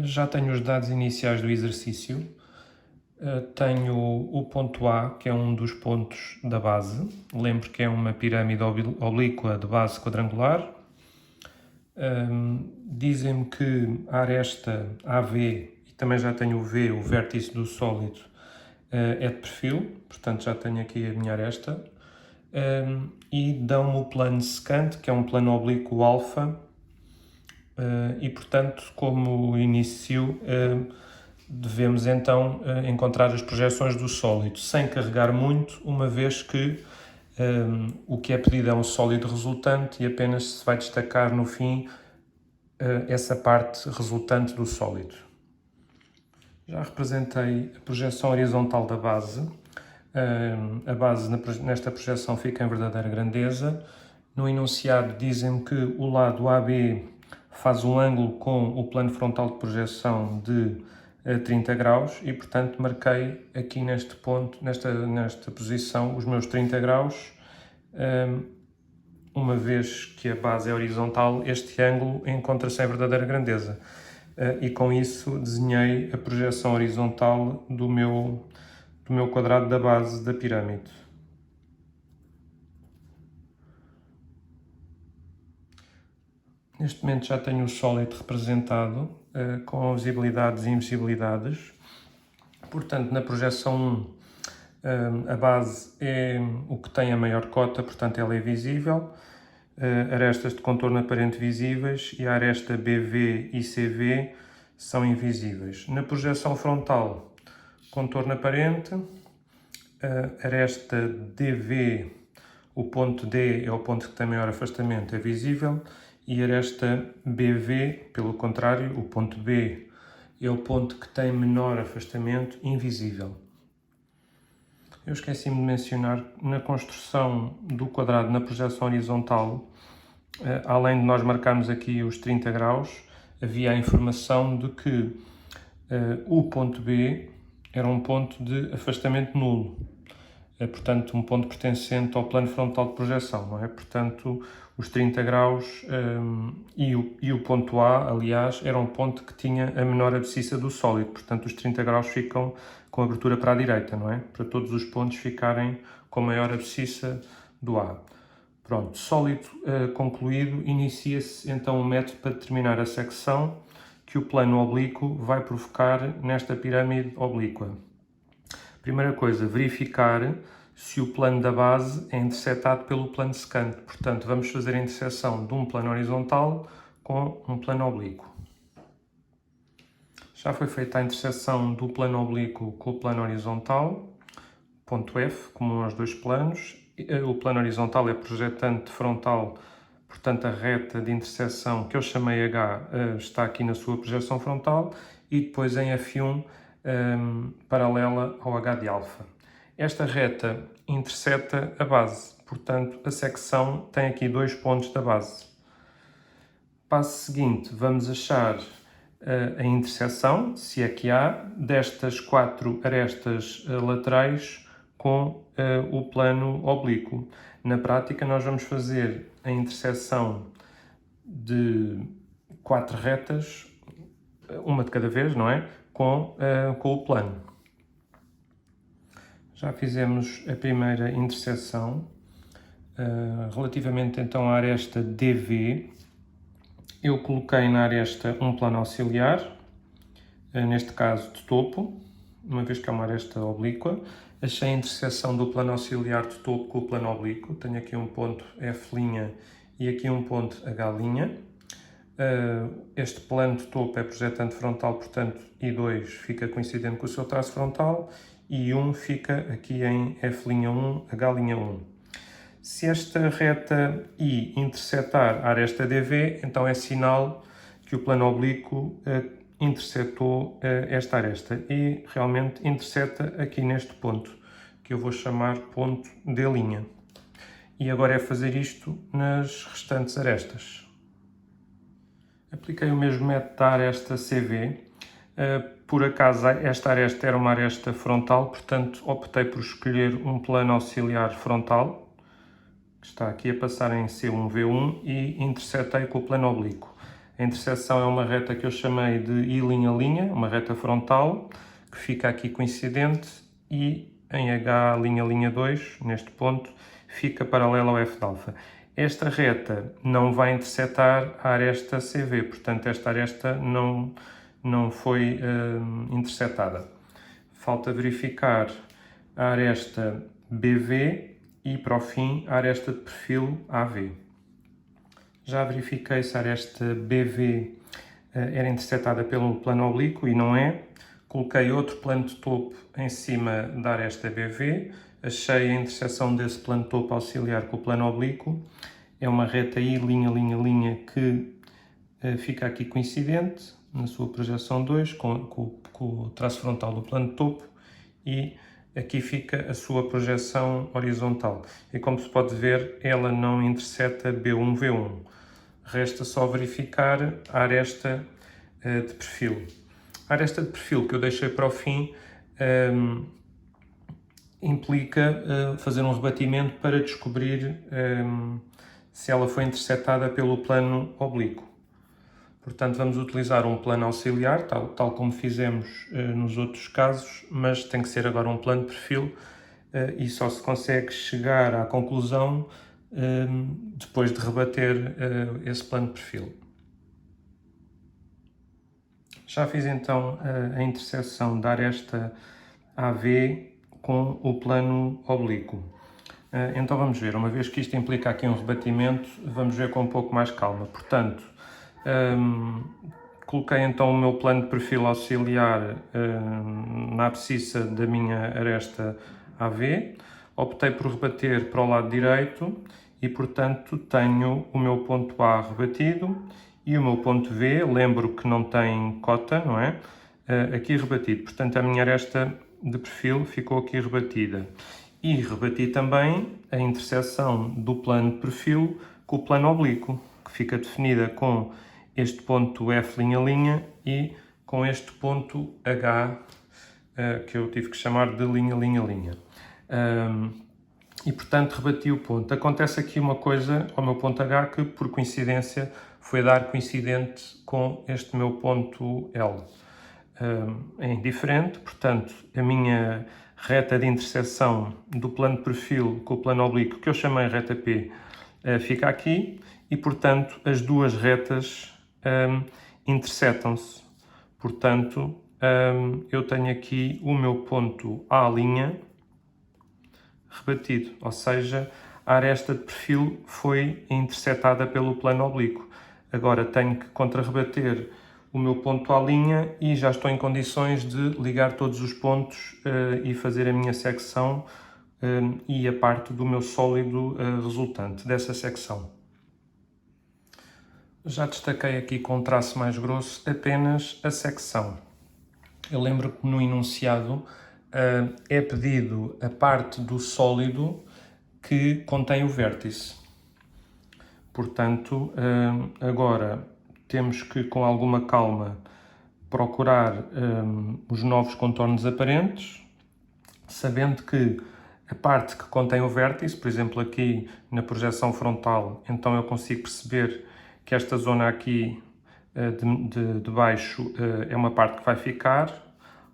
Já tenho os dados iniciais do exercício. Tenho o ponto A, que é um dos pontos da base. Lembro que é uma pirâmide oblíqua de base quadrangular. Dizem-me que a aresta AV, e também já tenho o V, o vértice do sólido, é de perfil, portanto já tenho aqui a minha aresta. E dão-me o plano secante, que é um plano oblíquo alfa, e portanto, como início, devemos então encontrar as projeções do sólido, sem carregar muito, uma vez que o que é pedido é um sólido resultante e apenas se vai destacar no fim essa parte resultante do sólido. Já representei a projeção horizontal da base. A base nesta projeção fica em verdadeira grandeza. No enunciado dizem-me que o lado AB faz um ângulo com o plano frontal de projeção de 30 graus e, portanto, marquei aqui neste ponto, nesta posição, os meus 30 graus. Uma vez que a base é horizontal, este ângulo encontra-se em verdadeira grandeza. E com isso desenhei a projeção horizontal do meu quadrado da base da pirâmide. Neste momento já tenho o sólido representado com visibilidades e invisibilidades. Portanto, na projeção 1, a base é o que tem a maior cota, portanto ela é visível. Arestas de contorno aparente visíveis e a aresta BV e CV são invisíveis. Na projeção frontal, contorno aparente, aresta DV, o ponto D é o ponto que tem maior afastamento, é visível, e aresta BV, pelo contrário, o ponto B é o ponto que tem menor afastamento, invisível. Eu esqueci-me de mencionar, na construção do quadrado na projeção horizontal, além de nós marcarmos aqui os 30 graus, havia a informação de que o ponto B era um ponto de afastamento nulo. Portanto, um ponto pertencente ao plano frontal de projeção, não é? Portanto, os 30 graus e o ponto A, aliás, era um ponto que tinha a menor abscissa do sólido. Portanto, os 30 graus ficam com abertura para a direita, não é? Para todos os pontos ficarem com maior abscissa do A. Pronto, sólido concluído, inicia-se então um método para determinar a secção que o plano oblíquo vai provocar nesta pirâmide oblíqua. Primeira coisa, verificar se o plano da base é intersetado pelo plano secante. Portanto, vamos fazer a interseção de um plano horizontal com um plano oblíquo. Já foi feita a interseção do plano oblíquo com o plano horizontal, ponto F, comum aos dois planos. O plano horizontal é projetante frontal, portanto a reta de interseção que eu chamei H está aqui na sua projeção frontal e depois em F1 paralela ao H de alfa. Esta reta interseta a base, portanto a secção tem aqui dois pontos da base. Passo seguinte, vamos achar a interseção, se é que há, destas 4 arestas laterais com o plano oblíquo. Na prática, nós vamos fazer a interseção de 4 retas, uma de cada vez, não é? Com o plano. Já fizemos a primeira interseção. Relativamente então à aresta DV, eu coloquei na aresta um plano auxiliar, neste caso de topo, uma vez que é uma aresta oblíqua. Achei a interseção do plano auxiliar de topo com o plano oblíquo. Tenho aqui um ponto F' e aqui um ponto H'. Este plano de topo é projetante frontal, portanto, I2 fica coincidente com o seu traço frontal e I1 fica aqui em F'1, H'1. Se esta reta I intersetar a aresta DV, então é sinal que o plano oblíquo intersetou esta aresta e realmente interseta aqui neste ponto, que eu vou chamar ponto D'. E agora é fazer isto nas restantes arestas. Apliquei o mesmo método da aresta CV. Por acaso esta aresta era uma aresta frontal, portanto optei por escolher um plano auxiliar frontal, que está aqui a passar em C1V1 e intersetei com o plano oblíquo. A interseção é uma reta que eu chamei de I'', uma reta frontal, que fica aqui coincidente, e em H''2, neste ponto, fica paralela ao f de alfa. Esta reta não vai intersetar a aresta CV, portanto esta aresta não foi intersetada. Falta verificar a aresta BV e, para o fim, a aresta de perfil AV. Já verifiquei se a aresta BV era intersetada pelo plano oblíquo e não é. Coloquei outro plano de topo em cima da aresta BV, achei a interseção desse plano de topo auxiliar com o plano oblíquo. É uma reta I'', que fica aqui coincidente na sua projeção 2 com o traço frontal do plano de topo, e aqui fica a sua projeção horizontal. E como se pode ver, ela não interseta B1, V1. Resta só verificar a aresta de perfil. A aresta de perfil que eu deixei para o fim implica fazer um rebatimento para descobrir se ela foi intersetada pelo plano oblíquo. Portanto, vamos utilizar um plano auxiliar, tal como fizemos nos outros casos, mas tem que ser agora um plano de perfil e só se consegue chegar à conclusão depois de rebater esse plano de perfil. Já fiz então a interseção da aresta AV com o plano oblíquo. Então vamos ver, uma vez que isto implica aqui um rebatimento, vamos ver com um pouco mais calma. Portanto, coloquei então o meu plano de perfil auxiliar na abscissa da minha aresta AV, optei por rebater para o lado direito e, portanto, tenho o meu ponto A rebatido e o meu ponto V, lembro que não tem cota, não é? Aqui rebatido. Portanto, a minha aresta de perfil ficou aqui rebatida. E rebati também a interseção do plano de perfil com o plano oblíquo, que fica definida com este ponto F'' e com este ponto H, que eu tive que chamar de linha. E, portanto, rebati o ponto. Acontece aqui uma coisa ao meu ponto H que, por coincidência, foi dar coincidente com este meu ponto L. É indiferente, portanto, a minha reta de interseção do plano de perfil com o plano oblíquo, que eu chamei reta P, fica aqui e, portanto, as duas retas intersetam-se. Portanto, eu tenho aqui o meu ponto A' rebatido, ou seja, a aresta de perfil foi intersetada pelo plano oblíquo. Agora tenho que contrarrebater o meu ponto A' e já estou em condições de ligar todos os pontos e fazer a minha secção e a parte do meu sólido resultante dessa secção. Já destaquei aqui com um traço mais grosso apenas a secção. Eu lembro que no enunciado é pedido a parte do sólido que contém o vértice. Portanto, agora temos que, com alguma calma, procurar os novos contornos aparentes, sabendo que a parte que contém o vértice, por exemplo, aqui na projeção frontal, então eu consigo perceber que esta zona aqui de baixo é uma parte que vai ficar,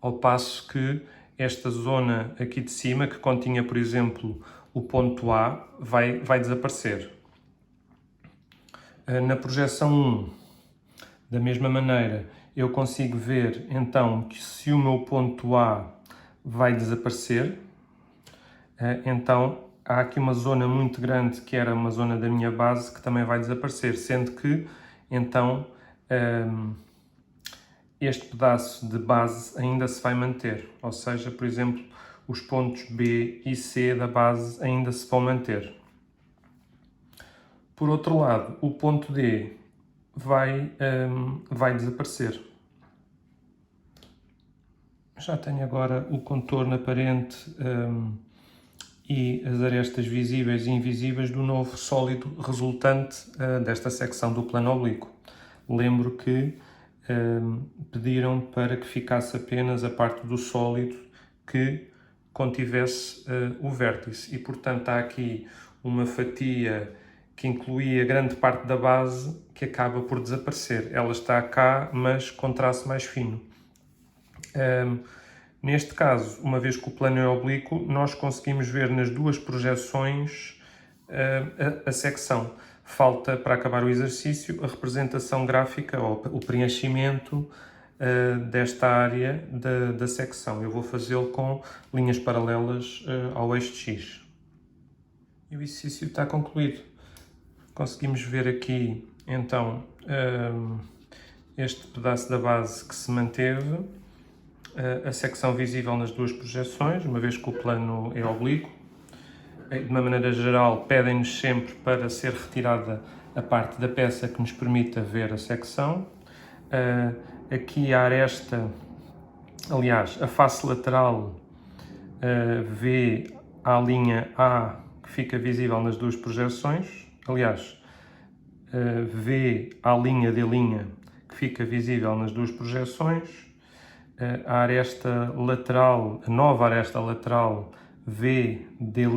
ao passo que esta zona aqui de cima, que continha, por exemplo, o ponto A, vai desaparecer. Na projeção 1, da mesma maneira, eu consigo ver então que se o meu ponto A vai desaparecer, então há aqui uma zona muito grande que era uma zona da minha base que também vai desaparecer, sendo que então este pedaço de base ainda se vai manter, ou seja, por exemplo, os pontos B e C da base ainda se vão manter. Por outro lado, o ponto D vai desaparecer. Já tenho agora o contorno aparente e as arestas visíveis e invisíveis do novo sólido resultante desta secção do plano oblíquo. Lembro que pediram para que ficasse apenas a parte do sólido que contivesse o vértice e, portanto, há aqui uma fatia que incluía grande parte da base, que acaba por desaparecer. Ela está cá, mas com traço mais fino. Neste caso, uma vez que o plano é oblíquo, nós conseguimos ver nas duas projeções a secção. Falta, para acabar o exercício, a representação gráfica ou o preenchimento desta área da secção. Eu vou fazê-lo com linhas paralelas ao eixo de X. E o exercício está concluído. Conseguimos ver aqui, então, este pedaço da base que se manteve, a secção visível nas duas projeções, uma vez que o plano é oblíquo. De uma maneira geral, pedem-nos sempre para ser retirada a parte da peça que nos permita ver a secção. Aqui a aresta, aliás, a face lateral vê a linha A que fica visível nas duas projeções. Aliás, vê a linha D' que fica visível nas duas projeções. A aresta lateral, a nova aresta lateral V, D',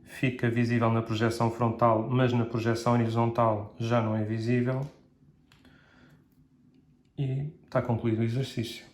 fica visível na projeção frontal, mas na projeção horizontal já não é visível. E está concluído o exercício.